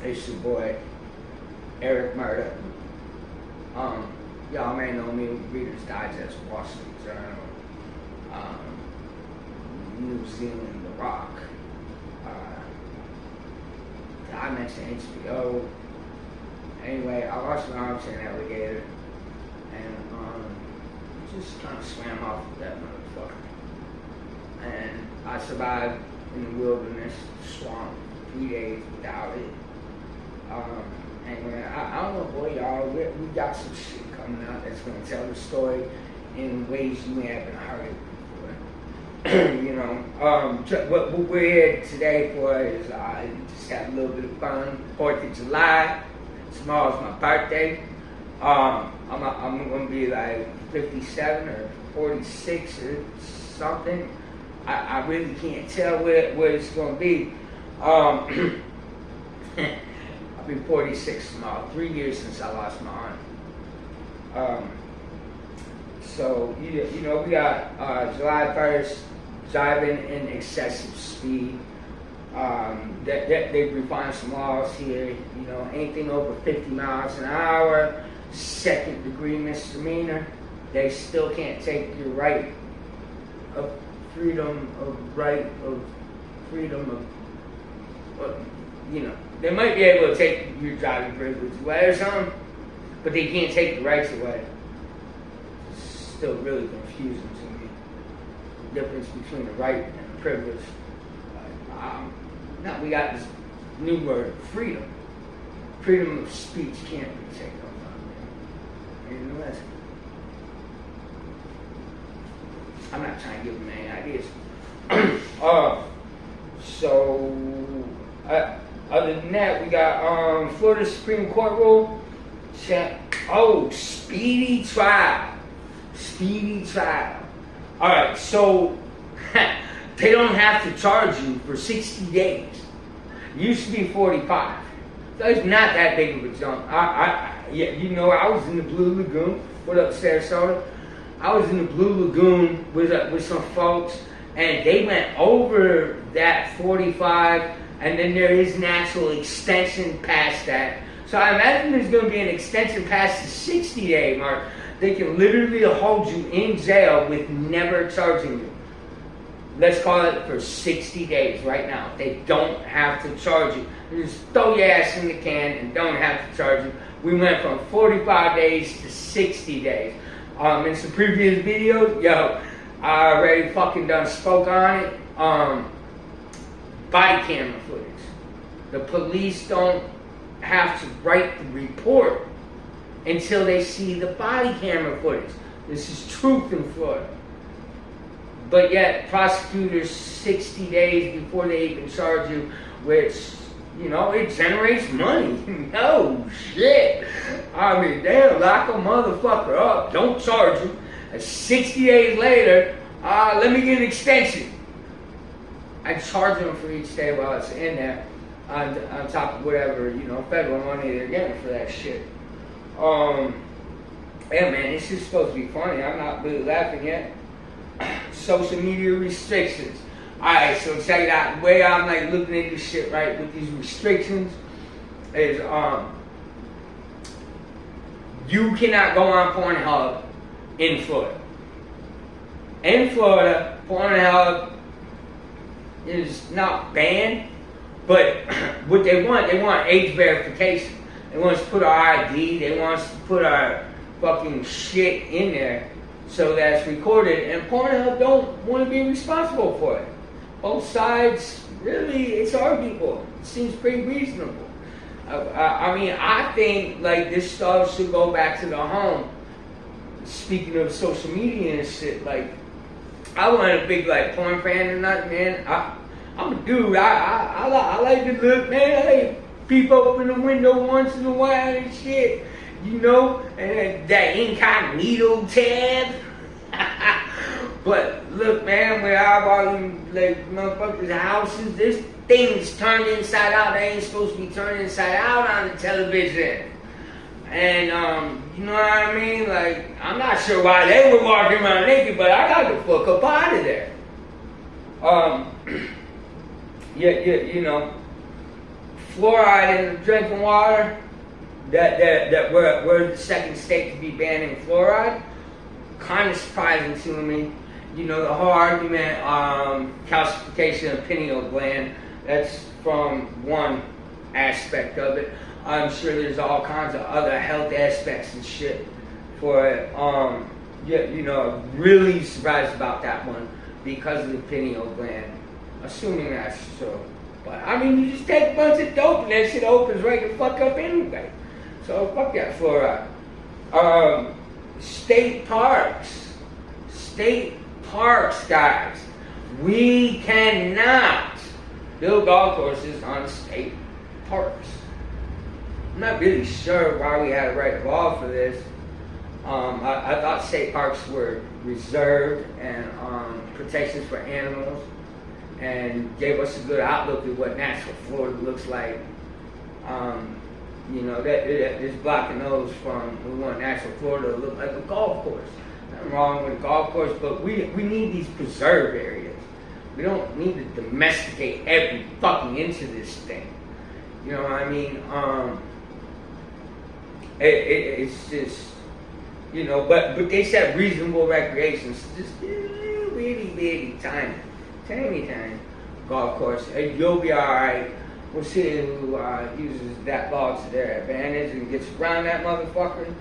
It's your boy, Eric Murder. Y'all may know me with Reader's Digest, Wall Street Journal, New Zealand, The Rock. I mentioned HBO. Anyway, I lost my arm to an alligator, and just kind of swam off with that motherfucker. And I survived in the wilderness, swamp, 3 days without it. Anyway, I don't know, boy, y'all, we got some shit coming out that's going to tell the story in ways you haven't heard it before. You know, what we're here today for is just have a little bit of fun. 4th of July, tomorrow's my birthday. I'm going to be like 57 or 46 or something. I really can't tell where it's going to be. I'll be 46 tomorrow. 3 years since I lost my arm. So, you know, we got July 1st, driving in excessive speed. They've refined some laws here. You know, anything over 50 miles an hour, 2nd degree misdemeanor. They still can't take your right of freedom of, you know, they might be able to take your driving privilege away or something, but they can't take the rights away. It's still really confusing to me, the difference between the right and the privilege. Now we got this new word, freedom. Freedom of speech can't be taken away. Unless I'm not trying to give them any ideas. Other than that, we got Florida Supreme Court rule. Speedy trial. Speedy trial. Alright, so they don't have to charge you for 60 days. It used to be 45. So it's not that big of a jump. Yeah, you know, I was in the Blue Lagoon. What up, Sarasota? I was in the Blue Lagoon with some folks, and they went over that 45, and then there is an actual extension past that. So I imagine there's going to be an extension past the 60-day mark. They can literally hold you in jail with never charging you. Let's call it for 60 days right now. They don't have to charge you. You just throw your ass in the can and don't have to charge you. We went from 45 days to 60 days. In some previous videos, I already fucking done spoke on it. Body camera footage. The police don't have to write the report until they see the body camera footage. This is truth in Florida. But yet, prosecutors 60 days before they even charge you, which, you know, it generates money. No shit. I mean, they'll lock a motherfucker up, don't charge you, and 60 days later, let me get an extension. I charge them for each day while it's in there, on top of whatever, you know, federal money they're getting for that shit. Yeah, man, this is supposed to be funny. I'm not really laughing yet. Social media restrictions. Alright, so check it out. The way I'm like looking at this shit, right, with these restrictions is you cannot go on Pornhub in Florida. In Florida, Pornhub is not banned, but what they want age verification. They want us to put our ID, they want us to put our fucking shit in there so that's recorded, and Pornhub don't want to be responsible for it. Both sides, really, it's arguable. It seems pretty reasonable. I mean, I think like this stuff should go back to the home. Speaking of social media and shit, like I wasn't a big like porn fan or nothing, man. I'm a dude. I like to look, man. I like peep open the window once in a while and shit, you know, and that incognito tab. But look, man, where I've all them like motherfuckers' houses, this thing's turned inside out. They ain't supposed to be turned inside out on the television. And you know what I mean? Like, I'm not sure why they were walking around naked, but I got the fuck up out of there. Yeah, you know, fluoride in the drinking water, that we're the second state to be banning fluoride, kind of surprising to me. You know, the whole argument, calcification of pineal gland, that's from one aspect of it. I'm sure there's all kinds of other health aspects and shit for it. Yeah, you know, really surprised about that one because of the pineal gland, assuming that's true. But I mean, you just take a bunch of dope and that shit opens right the fuck up anyway. So fuck that fluoride. State parks, guys. We cannot build golf courses on state parks. I'm not really sure why we had to write law for this. I thought state parks were reserved and protections for animals, and gave us a good outlook at what natural Florida looks like. You know, that is blocking those from, we want natural Florida to look like a golf course. Nothing wrong with a golf course, but we need these preserve areas. We don't need to domesticate every fucking inch of this thing. You know what I mean? It's just, you know, but they said reasonable recreation, so just really tiny golf course. You'll be alright. We'll see who uses that law to their advantage and gets around that motherfucker.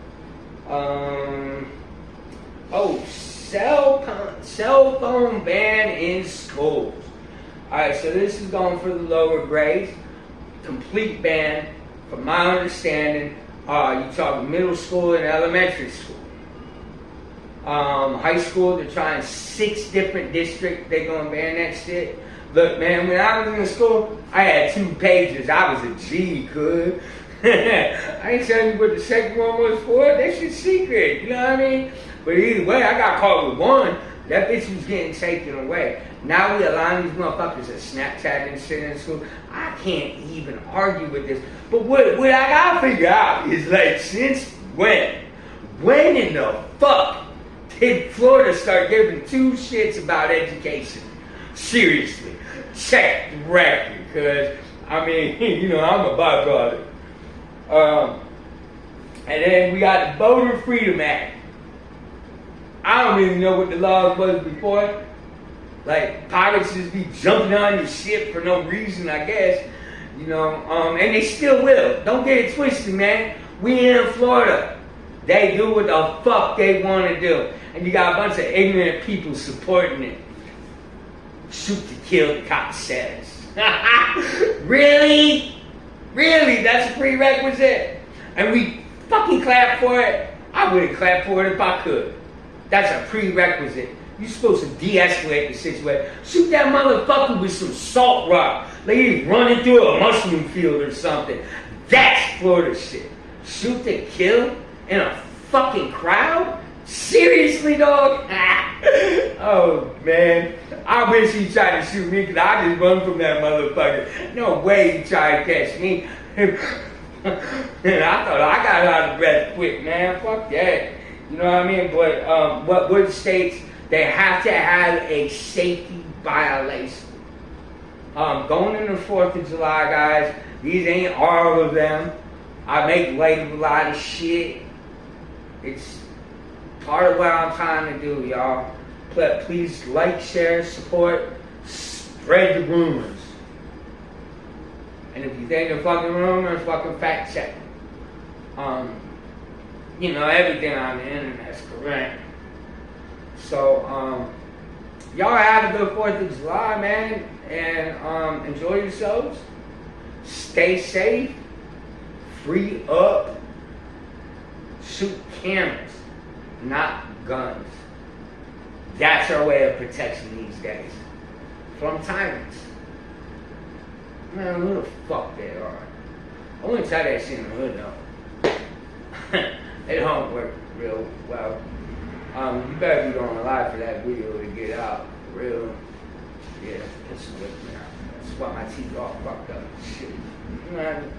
Cell phone ban in schools. Alright, so this is going for the lower grades. Complete ban, from my understanding. You talk middle school and elementary school. High school, they're trying 6 different districts. They're going to ban that shit. Look, man, when I was in school, I had 2 pages. I was a G, good. I ain't telling you what the second one was for. That shit's secret, you know what I mean? But either way, I got caught with one. That bitch was getting taken away. Now we allowing these motherfuckers to Snapchat and shit in school. I can't even argue with this. But what I gotta figure out is, like, since when in the fuck did Florida start giving 2 shits about education? Seriously, check the record, because, I mean, you know, I'm a byproduct. And then we got the Voter Freedom Act. I don't really know what the laws was before. Like, pirates just be jumping on your ship for no reason, I guess. You know, and they still will. Don't get it twisted, man. We in Florida. They do what the fuck they want to do. And you got a bunch of ignorant people supporting it. Shoot to kill, the cop says. Really? Really? That's a prerequisite? And we fucking clap for it? I wouldn't clap for it if I could. That's a prerequisite. You're supposed to de-escalate the situation. Shoot that motherfucker with some salt rock. Like he's running through a mushroom field or something. That's Florida shit. Shoot to kill in a fucking crowd? Seriously, dog? Oh, man. I wish he tried to shoot me, because I just run from that motherfucker. No way he tried to catch me. And I thought I got out of breath quick, man. Fuck that. You know what I mean? But what states, they have to have a safety violation. Going into the 4th of July, guys, these ain't all of them. I make light of a lot of shit. It's part of what I'm trying to do, y'all. But please like, share, support, spread the rumors. And if you think they're fucking rumors, fucking fact check. You know, everything on the internet's correct. So, y'all have a good 4th of July, man. And enjoy yourselves. Stay safe. Free up. Shoot cameras, not guns. That's our way of protection these days. From tyrants. Man, who the fuck they are. I wouldn't try that shit in the hood, though. It don't work real well. You better be going live for that video to get out. For real. Yeah, that's what my teeth all fucked up. Shit. You know what I mean?